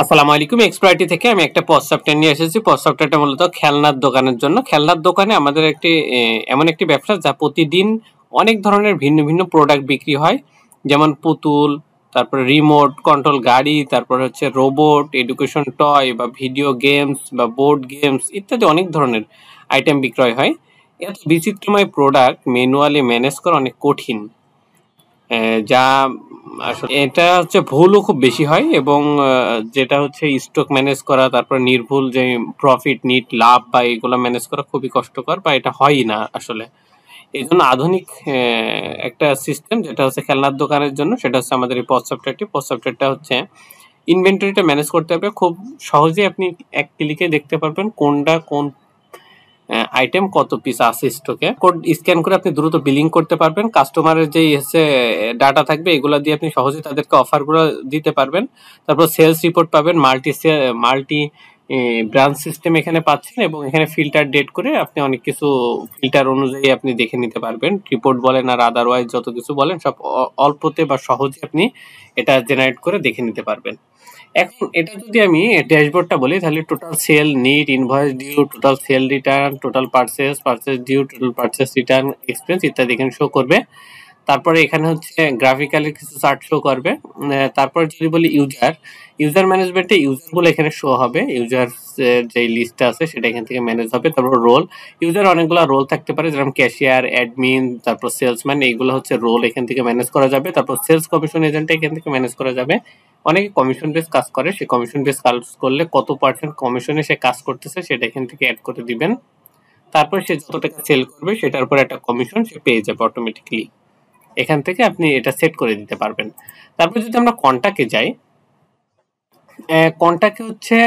আসসালামু আলাইকুম। এক্সপার্টি থেকে আমি একটা পজ সফটওয়্যার নিয়ে এসেছি। পজ সফটওয়্যারটা মূলত খেলনার দোকানের জন্য। খেলনার দোকানে আমাদের একটি এমন একটি ব্যবসা যা প্রতিদিন অনেক ধরনের ভিন্ন ভিন্ন প্রোডাক্ট বিক্রি হয়, যেমন পুতুল, তারপরে রিমোট কন্ট্রোল গাড়ি, তারপর হচ্ছে রোবট, এডুকেশন টয় বা ভিডিও গেমস বা বোর্ড গেমস ইত্যাদি অনেক ধরনের আইটেম বিক্রয় হয়। এত বিচিত্রময় প্রোডাক্ট ম্যানুয়ালি ম্যানেজ করা অনেক কঠিন, যা আসলে এটা হচ্ছে ভুলও খুব বেশি হয়, এবং যেটা হচ্ছে স্টক ম্যানেজ করা, তারপর নির্ভুল যে প্রফিট নিট লাভ বা এগুলো ম্যানেজ করা খুবই কষ্টকর, বা এটা হয়ই না আসলে। এই জন্য আধুনিক একটা সিস্টেম যেটা হচ্ছে খেলনার দোকানের জন্য, সেটা হচ্ছে আমাদের এই পজ সফটওয়্যারটি। পজ সফটওয়্যারটা হচ্ছে ইনভেন্টরিটা ম্যানেজ করতে হবে খুব সহজে। আপনি এক ক্লিকে দেখতে পারবেন কোনটা কোন আইটেম কত পিস আছে স্টকে। কোড স্ক্যান করে আপনি দ্রুত বিলিং করতে পারবেন। কাস্টমারের যেই হচ্ছে ডাটা থাকবে, এগুলো দিয়ে আপনি সহজে তাদেরকে অফারগুলো দিতে পারবেন। তারপর সেলস রিপোর্ট পাবেন, মাল্টি ব্রাঞ্চ সিস্টেম এখানে পাচ্ছেন, এবং এখানে ফিল্টার ডেট করে আপনি অনেক কিছু ফিল্টার অনুযায়ী আপনি দেখে নিতে পারবেন। রিপোর্ট বলেন আর আদারওয়াইজ যত কিছু বলেন সব অল্পতে বা সহজে আপনি এটা জেনারেট করে দেখে নিতে পারবেন। এখন এটা যদি আমি ড্যাশবোর্ডটা বলি, তাহলে total sale, net, invoice due, total sale return, total purchase, purchase due, total purchase return, expense ইত্যাদি এখানে শো করবে। তারপরে এখানে হচ্ছে গ্রাফিক্যালি কিছু চার্ট শো করবে। তারপরে যদি বলি ইউজার ম্যানেজমেন্টে ইউজারগুলো এখানে শো হবে। ইউজার যে লিস্টটা আছে সেটা এখান থেকে ম্যানেজ হবে। তারপর রোল, ইউজার অনেকগুলো রোল থাকতে পারে, যেরকম ক্যাশিয়ার, অ্যাডমিন, তারপর সেলসম্যান, এইগুলো হচ্ছে রোল এখান থেকে ম্যানেজ করা যাবে। তারপর সেলস কমিশন এজেন্ট এখান থেকে ম্যানেজ করা যাবে। অনেকে কমিশন বেস কাজ করে, সেই কমিশন বেস কাজ করলে কত পার্সেন্ট কমিশনে সে কাজ করতেছে সেটা এখান থেকে অ্যাড করে দিবেন। তারপর সে যত টাকা সেল করবে সেটার উপর একটা কমিশন সে পেয়ে যাবে অটোমেটিকলি। এখান থেকে আপনি এটা সেট করে দিতে পারবেন। তারপর যদি আমরা কন্টাক্টে যাই, কন্টাক্টে হচ্ছে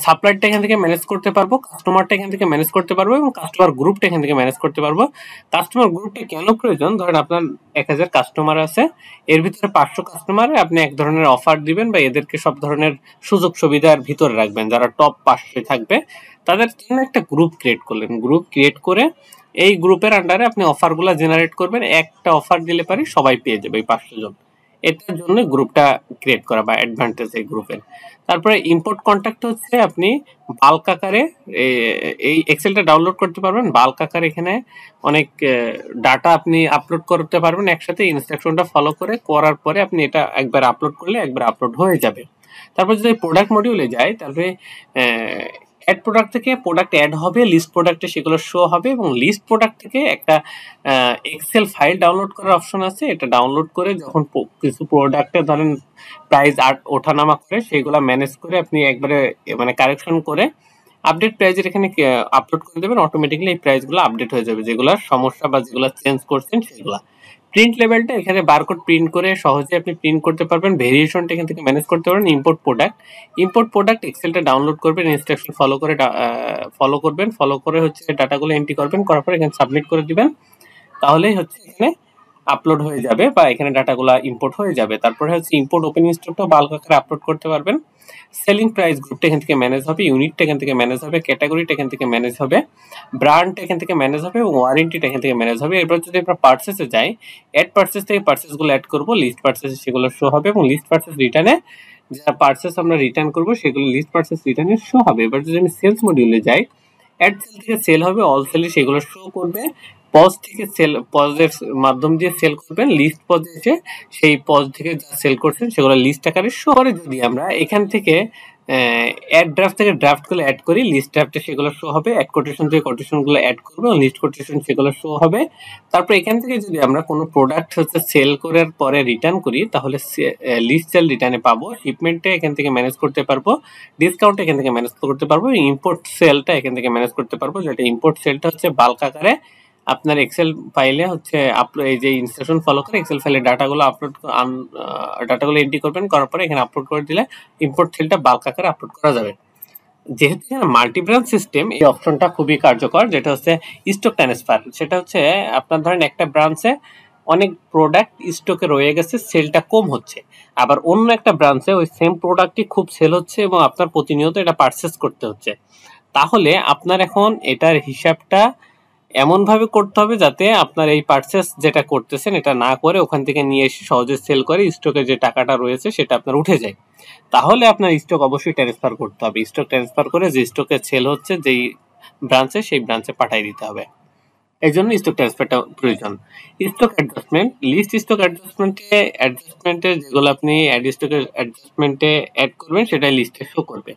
সাপ্লাইরটা এখান থেকে ম্যানেজ করতে পারবো, কাস্টমারটা এখান থেকে ম্যানেজ করতে পারবো, এবং কাস্টমার গ্রুপটা এখান থেকে ম্যানেজ করতে পারবো। কাস্টমার গ্রুপটা কেন প্রয়োজন? ধরেন আপনার 1000 কাস্টমার আছে, এর ভিতরে 500 কাস্টমারে আপনি এক ধরনের অফার দিবেন, বা এদেরকে সব ধরনের সুযোগ সুবিধার ভিতরে রাখবেন। যারা টপ 500 থাকবে তাদের জন্য একটা গ্রুপ ক্রিয়েট করলেন। গ্রুপ ক্রিয়েট করে এই গ্রুপের আন্ডারে আপনি অফারগুলো জেনারেট করবেন। একটা অফার দিলে পারি সবাই পেয়ে যাবে, এই 500 জন। এটার জন্য গ্রুপটা ক্রিয়েট করা বা অ্যাডভান্টেজ এই গ্রুপের। তারপরে ইম্পোর্ট কন্ট্যাক্ট হচ্ছে আপনি বাল্ক আকারে এই এক্সেলটা ডাউনলোড করতে পারবেন। বাল্ক আকারে এখানে অনেক ডাটা আপনি আপলোড করতে পারবেন একসাথে। ইনস্ট্রাকশনটা ফলো করার পরে আপনি এটা একবার আপলোড করলে একবার আপলোড হয়ে যাবে। তারপর যদি প্রোডাক্ট মডিউলে যায়, তারপরে অ্যাড প্রোডাক্ট থেকে প্রোডাক্ট অ্যাড হবে, লিস্ট প্রোডাক্টে সেগুলো শো হবে, এবং লিস্ট প্রোডাক্ট থেকে একটা এক্সেল ফাইল ডাউনলোড করার অপশন আছে। এটা ডাউনলোড করে যখন কিছু প্রোডাক্টে ধরেন প্রাইস ওঠানামা করে, সেগুলো ম্যানেজ করে আপনি একবারে মানে কারেকশন করে আপডেট প্রাইজের এখানে আপলোড করে দেবেন। অটোমেটিকলি এই প্রাইসগুলো আপডেট হয়ে যাবে, যেগুলো সমস্যা বা যেগুলো চেঞ্জ করছেন সেগুলো। প্রিন্ট লেভেলটা এখানে বারকোড প্রিন্ট করে সহজে আপনি প্রিন্ট করতে পারবেন। ভেরিয়েশনটা এখান থেকে ম্যানেজ করতে পারবেন। ইম্পোর্ট প্রোডাক্ট এক্সেলটা ডাউনলোড করবেন, ইনস্ট্রাকশন ফলো করে হচ্ছে ডাটাগুলো এন্ট্রি করবেন, করার পর এখানে সাবমিট করে দিবেন। তাহলেই হচ্ছে এখানে আপলোড হয়ে যাবে, বা এখানে ডাটাগুলো ইম্পোর্ট হয়ে যাবে। তারপরে হচ্ছে ইম্পোর্ট ওপেনিং স্টকটা বাল্ক আকারে আপলোড করতে পারবেন। সেলিং প্রাইস গ্রুপটা এখান থেকে ম্যানেজ হবে, ইউনিটটা এখান থেকে ম্যানেজ হবে, ক্যাটাগরিটা এখান থেকে ম্যানেজ হবে, ব্র্যান্ডটা এখান থেকে ম্যানেজ হবে, এবং ওয়ারেন্টিটা এখান থেকে ম্যানেজ হবে। এরপর যদি আমরা পার্চেসে যাই, অ্যাড পার্চেস থেকে পার্চেসগুলো অ্যাড করবো, লিস্ট পার্চেসে সেগুলো শো হবে, এবং লিস্ট পার্চেস রিটার্নে যা পার্চেস আমরা রিটার্ন করবো সেগুলো লিস্ট পার্চেস রিটার্নে শো হবে। এবার যদি আমি সেলস মডিউলে যাই, অ্যাড সেল থেকে সেল হবে, অল সেলে সেগুলো শো করবে। পজ থেকে পজের মাধ্যম দিয়ে সেল করবেন, লিস্ট পজে এসে সেই পজ থেকে যা সেল করছেন সেগুলো লিস্ট আকারে শো করে। যদি আমরা এখান থেকে অ্যাড ড্রাফট থেকে ড্রাফটগুলো অ্যাড করি, লিস্ট ড্রাফটে সেগুলো শো হবে। অ্যাড কোটেশন থেকে কোটেশনগুলো অ্যাড করবো, এবং লিস্ট কোটেশন সেগুলো শো হবে। তারপর এখান থেকে যদি আমরা কোনো প্রোডাক্ট হচ্ছে সেল করার পরে রিটার্ন করি, তাহলে লিস্ট সেল রিটার্নে পাবো। শিপমেন্টে এখান থেকে ম্যানেজ করতে পারবো, ডিসকাউন্ট এখান থেকে ম্যানেজ করতে পারবো, ইম্পোর্ট সেলটা এখান থেকে ম্যানেজ করতে পারবো। যেটা ইম্পোর্ট সেলটা হচ্ছে বাল্ক আকারে আপনার এক্সেল ফাইলে হচ্ছে এই যে ইনস্ট্রাকশন ফলো করে এক্সেল ফাইলে ডাটাগুলো এন্ট্রি করবেন, করার পরে এখানে আপলোড করে দিলে ইম্পোর্ট সেলটা বাল্ক আকারে আপলোড করা যাবে। যেহেতু এখানে মাল্টি ব্রাঞ্চ সিস্টেম, এই অপশনটা খুবই কার্যকর, যেটা হচ্ছে স্টক ট্রান্সফার। সেটা হচ্ছে আপনার ধরেন একটা ব্রাঞ্চে অনেক প্রোডাক্ট স্টকে রয়ে গেছে, সেলটা কম হচ্ছে, আবার অন্য একটা ব্রাঞ্চে ওই সেম প্রোডাক্টই খুব সেল হচ্ছে এবং আপনার প্রতিনিয়ত এটা পারচেস করতে হচ্ছে। তাহলে আপনার এখন এটার হিসাবটা এমনভাবে করতে হবে যাতে আপনার এই পারচেস যেটা করতেছেন এটা না করে ওখান থেকে নিয়ে এসে সহজে সেল করে স্টকে যে টাকাটা রয়েছে সেটা আপনার উঠে যায়। তাহলে আপনার স্টক অবশ্যই ট্রান্সফার করতে হবে। স্টক ট্রান্সফার করে যে স্টকে সেল হচ্ছে যেই ব্রাঞ্চে সেই ব্রাঞ্চে পাঠিয়ে দিতে হবে। এই জন্য স্টক ট্রান্সফারটা প্রয়োজন। স্টক অ্যাডজাস্টমেন্ট, লিস্ট স্টক অ্যাডজাস্টমেন্টে যেগুলো আপনি স্টকের অ্যাডজাস্টমেন্টে অ্যাড করবেন সেটাই লিস্টে শো করবে।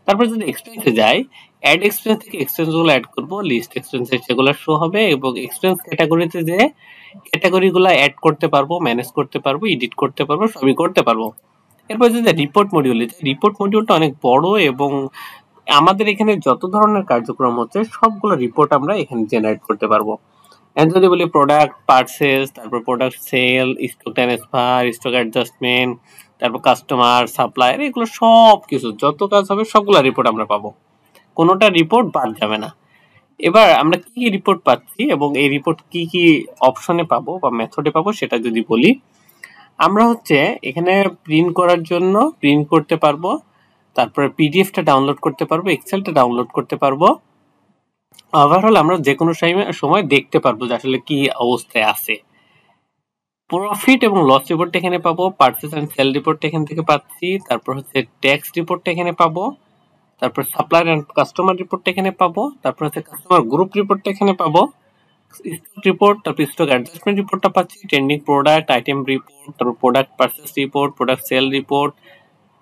তারপর যদি এক্সপেন্সে যাই, অ্যাড এক্সপেন্স থেকে এক্সপেন্সগুলো অ্যাড করব, লিস্ট এক্সপেন্সে সেগুলো শো হবে এবং এক্সপেন্স ক্যাটাগরিতে যে ক্যাটাগরিগুলো অ্যাড করতে পারবো, ম্যানেজ করতে পারবো, এডিট করতে পারবো, সবই করতে পারবো। এরপর যদি রিপোর্ট মডিউলে যাই, রিপোর্ট মডিউলটা অনেক বড় এবং আমাদের এখানে যত ধরনের কার্যক্রম হচ্ছে সবগুলো রিপোর্ট আমরা এখানে জেনারেট করতে পারবো। যদি বলি প্রোডাক্ট পারচেস, তারপর product sale, stock transfer, stock adjustment, তারপর কাস্টমার, সাপ্লায়ার, এগুলো সব কিছু যত কাজ হবে সবগুলো রিপোর্ট আমরা পাবো, কোনোটা রিপোর্ট বাদ যাবে না। এবার আমরা কি কি রিপোর্ট পাচ্ছি এবং এই রিপোর্ট কি কি অপশনে পাবো বা মেথডে পাবো সেটা যদি বলি, আমরা হচ্ছে এখানে প্রিন্ট করার জন্য প্রিন্ট করতে পারবো, তারপরে পিডিএফটা ডাউনলোড করতে পারবো, এক্সেলটা ডাউনলোড করতে পারবো। ওভারঅল আমরা যে কোনো সময় দেখতে পারবো যে আসলে কি অবস্থায় আছে। প্রফিট এবং লস রিপোর্ট এখানে পাবো, পারচেস এন্ড সেল রিপোর্ট এখান থেকে পাচ্ছি, তারপর হচ্ছে ট্যাক্স রিপোর্ট এখানে পাবো, তারপর সাপ্লায়ার এন্ড কাস্টমার রিপোর্ট এখানে পাবো, তারপর হচ্ছে কাস্টমার গ্রুপ রিপোর্ট এখানে পাবো, স্টক রিপোর্ট, তারপর স্টক অ্যাডজাস্টমেন্ট রিপোর্টটা পাচ্ছি, ট্রেন্ডিং প্রোডাক্ট আইটেম রিপোর্ট, তারপর product purchase report, product sale report,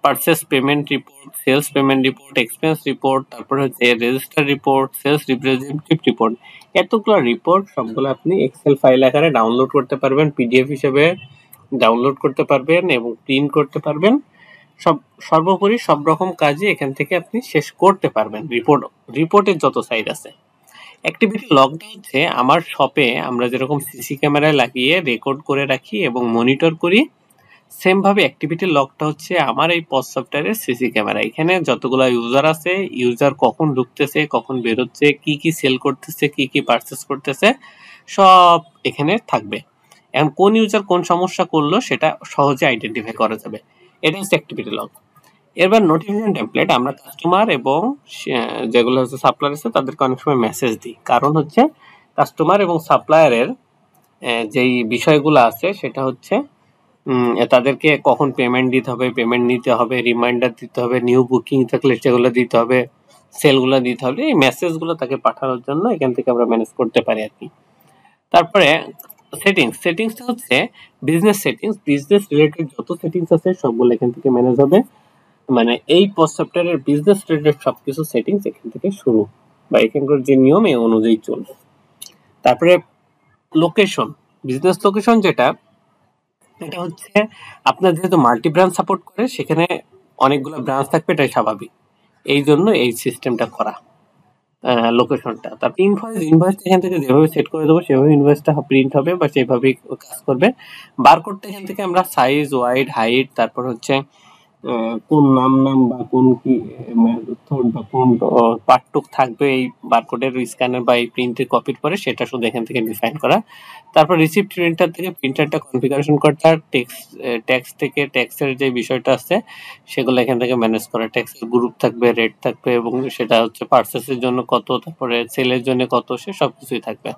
purchase payment report, sales payment report, expense report, তারপর হচ্ছে register report, sales representative report. এতগুলো রিপোর্ট সবগুলো আপনি এক্সেল ফাইল আকারে ডাউনলোড করতে পারবেন, পিডিএফ হিসেবে ডাউনলোড করতে পারবেন এবং প্রিন্ট করতে পারবেন। সর্বোপরি সব রকম কাজই এখান থেকে আপনি শেষ করতে পারবেন। রিপোর্টের যত সাইড আছে। অ্যাক্টিভিটি লগটা হচ্ছে আমার শপে আমরা যেরকম সিসি ক্যামেরায় লাগিয়ে রেকর্ড করে রাখি এবং মনিটর করি, সেম ভাবে অ্যাক্টিভিটি লগটা হচ্ছে আমার এই পজ সফটওয়্যারের সিসি ক্যামেরা। এখানে যতগুলো ইউজার আছে, ইউজার কখন ঢুকতেছে, কখন বেরোচ্ছে, কি কি সেল করতেছে, কি কি পারচেস করতেছে, সব এখানে থাকবে। এখন কোন ইউজার কোন সমস্যা করলো সেটা সহজে আইডেন্টিফাই করা যাবে। এটা হচ্ছে অ্যাক্টিভিটি লগ। এবার নোটিফিকেশন টেমপ্লেট, আমরা কাস্টমার এবং যেগুলো হচ্ছে সাপ্লায়ার আছে তাদেরকে অনেক সময় মেসেজ দিই, কারণ হচ্ছে কাস্টমার এবং সাপ্লায়ারের যেই বিষয়গুলো আছে সেটা হচ্ছে তাদেরকে কখন পেমেন্ট দিতে হবে, পেমেন্ট নিতে হবে, রিমাইন্ডার দিতে হবে, নিউ বুকিং থাকলে সেগুলো দিতে হবে, সেলগুলো দিতে হবে, এই মেসেজগুলো তাকে পাঠানোর জন্য এখান থেকে আমরা ম্যানেজ করতে পারি আর কি। তারপরে সেটিংসটা হচ্ছে বিজনেস রিলেটেড যত সেটিংস আছে সবগুলো এখান থেকে ম্যানেজ হবে। মানে এই পজ সফটওয়্যারের বিজনেস রিলেটেড সবকিছু সেটিংস এখান থেকে শুরু বা এখানকার যে নিয়ম এই অনুযায়ী চলবে। তারপরে লোকেশন, বিজনেস লোকেশন যেটা, এটা হচ্ছে আপনার যেহেতু মাল্টি ব্রাঞ্চ সাপোর্ট করে সেখানে অনেকগুলো ব্রাঞ্চ থাকবে, এটাই স্বাভাবিক, এই জন্য এই সিস্টেমটা করা লোকেশনটা। তারপর ইনভয়েস এখান থেকে যেভাবে সেট করে দেবো সেভাবে ইনভয়েসটা প্রিন্ট হবে বা সেভাবেই কাজ করবে। বারকোডটা এখান থেকে আমরা সাইজ, ওয়াইড, হাইট, তারপর হচ্ছে কোন নাম বা কোন কি মেথড বা কোন পার্টটুক থাকবে এই বারকোডের স্ক্যানার বা এই প্রিন্টের কপির পরে সেটা শুধু এখান থেকে ডিফাইন করা। তারপর রিসিপ্ট প্রিন্টার থেকে প্রিন্টারটা কনফিগারেশন করতে, আর ট্যাক্স থেকে ট্যাক্সের যে বিষয়টা আছে সেগুলো এখান থেকে ম্যানেজ করা, ট্যাক্সের গ্রুপ থাকবে, রেট থাকবে এবং সেটা হচ্ছে পারচেসের জন্য কত, তারপরে সেলের জন্য কত, সে সব কিছুই থাকবে।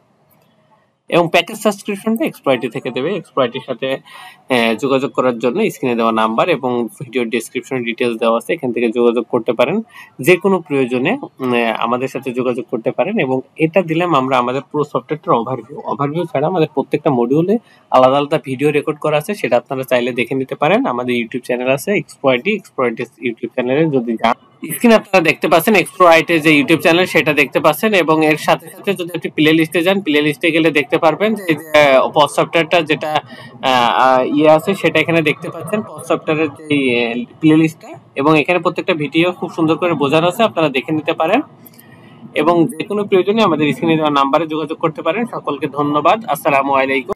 এবং প্যাকেজ সাবস্ক্রিপশনটা এক্সপ্লয়েটি থেকে দেবে। এক্সপ্লয়েটির সাথে যোগাযোগ করার জন্য স্ক্রিনে দেওয়া নাম্বার এবং ভিডিও ডেসক্রিপশনে ডিটেলস দেওয়া আছে, এখান থেকে যোগাযোগ করতে পারেন। যে কোনো প্রয়োজনে আমাদের সাথে যোগাযোগ করতে পারেন এবং এটা দিলাম আমরা আমাদের পুরো সফটওয়্যারটার ওভারভিউ ছাড়া আমাদের প্রত্যেকটা মডিউলে আলাদা আলাদা ভিডিও রেকর্ড করা আছে, সেটা আপনারা চাইলে দেখে নিতে পারেন। আমাদের ইউটিউব চ্যানেল আছে এক্সপ্লয়েটি ইউটিউব চ্যানেলে যদি যান, স্ক্রিনে আপনারা দেখতে পাচ্ছেন এক্সপ্লয়েটের যে ইউটিউব চ্যানেল সেটা দেখতে পাচ্ছেন এবং এর সাথে সাথে যদি আপনি প্লে লিস্টে যান, প্লে লিস্টে গেলে দেখতে পারবেন যে পজ সফটওয়্যারটা যেটা আছে সেটা এখানে দেখতে পাচ্ছেন, পজ সফটওয়্যারের যে প্লে লিস্টটা, এবং এখানে প্রত্যেকটা ভিডিও খুব সুন্দর করে বোঝানো আছে, আপনারা দেখে নিতে পারেন এবং যে কোনো প্রয়োজনে আমাদের স্ক্রিনে দেওয়া নাম্বারে যোগাযোগ করতে পারেন। সকলকে ধন্যবাদ। আসসালামু আলাইকুম।